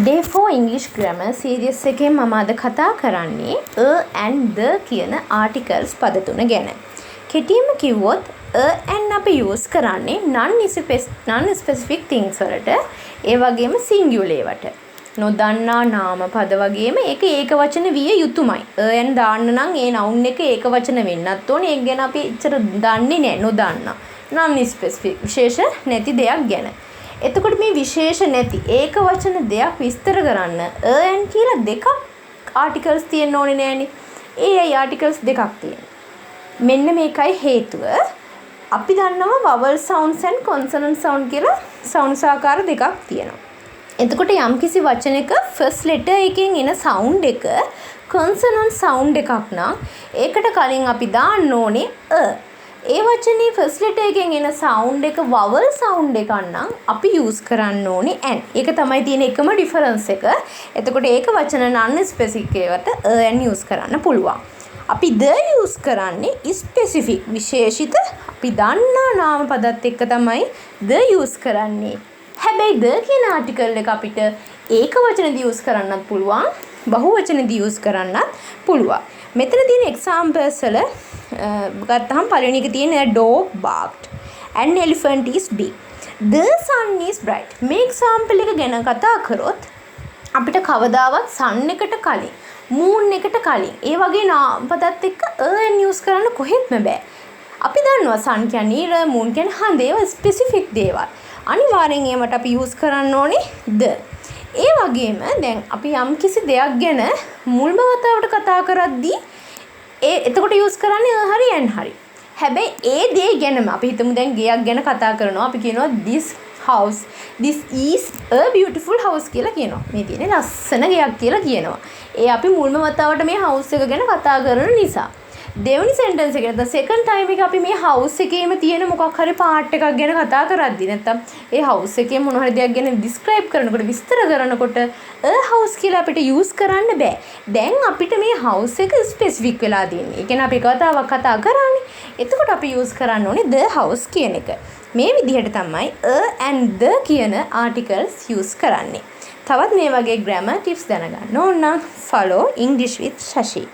Day 4 English Grammar series එකෙන් මම අද කතා කරන්නේ and the කියන articles පද තුන ගැන. කෙටියෙන්ම කිව්වොත් and අපි use කරන්නේ non-specific things වලට, ඒ වගේම singular වට. නොදන්නා නාම පද වගේම ඒක ඒකවචන විය යුතුමයි. and දාන්න නම් ඒ noun එක ඒකවචන වෙන්නත් ඕනේ. ඒක ගැන අපි එච්චර දන්නේ නැහැ, නොදන්නා. non-specific විශේෂ නැති දෙයක් ගැන. එතකොට මේ විශේෂ නැති ඒක වචන දෙයක් විස්තර කරන්න and කියලා දෙකක් ආටිකල්ස් තියෙන්න ඕනේ නෑනේ. ඒ ආටිකල්ස් දෙකක් තියෙනවා. මෙන්න මේකයි හේතුව. අපි දන්නවා vowel sounds and consonant sound කියලා sounds ආකාර දෙකක් තියෙනවා. එතකොට යම්කිසි වචනයක first letter එකෙන් එන sound එක consonant sound එකක් නම් ඒකට කලින් අපි දාන්න ඕනේ ඒ වචනේ first letter එකෙන් එන sound එක vowel sound එකක් නම් අපි use කරන්න ඕනේ and. ඒක තමයි තියෙන එකම difference එක. එතකොට ඒක වචන non-specific ඒවට and use කරන්න පුළුවන්. අපි the use කරන්නේ specific විශේෂිත අපි දන්නා නාම පදත් එක්ක තමයි the use කරන්නේ. හැබැයි the කියන article එක අපිට ඒක වචනදී use කරන්නත් පුළුවන්, බහු වචනදී use කරන්නත් පුළුවන්. මෙතන තියෙන examples වල ගත්තහම පළවෙනි එක තියෙන dog barked, an elephant is big, the sun is bright. මේ example එක ගැන කතා කරොත් අපිට කවදාවත් sun එකට කලින් moon එකට කලින් ඒ වගේ නාම පදත් එක්ක and use කරන්න කොහෙත්ම බෑ. අපි දන්නවා sun කියන්නේ ඉර, moon කියන්නේ හඳ, ඒවා specific දේවල්. අනිවාර්යෙන් ඒවට අපි use කරන්න ඕනේ the. ඒ වගේම දැන් අපි යම් කිසි දෙයක් ගැන මුල්ම වතාවට කතා කරද්දී එතකොට use කරන්නේ හරි and හරි. හැබැයි ඒ දේ ගැනම අපි හිතමු දැන් ගෙයක් ගැන කතා කරනවා. අපි කියනවා this is a beautiful house කියලා කියනවා. මේ තියෙන ලස්සන ගෙයක් කියලා කියනවා. ඒ අපි මුල්ම වතාවට මේ house එක ගැන කතා කරන නිසා. දෙවෙනි sentence එක නැත්නම් second time එක අපි මේ house එකේම තියෙන මොකක් හරි part එකක් ගැන කතා කරද්දී නැත්නම් ඒ house එකේ මොන හරි දෙයක් ගැන describe කරනකොට විස්තර කරනකොට a house කියලා අපිට use කරන්න බෑ. දැන් අපිට මේ house එක specific වෙලා තියෙන්නේ. ඒ කියන්නේ අපි කතාවක් කතා කරන්නේ. එතකොට අපි use කරන්න ඕනේ the house කියන එක. මේ විදිහට තමයි a and the කියන articles use කරන්නේ. තවත් මේ වගේ grammar tips දැනගන්න ඕන නම් follow English with Shashi.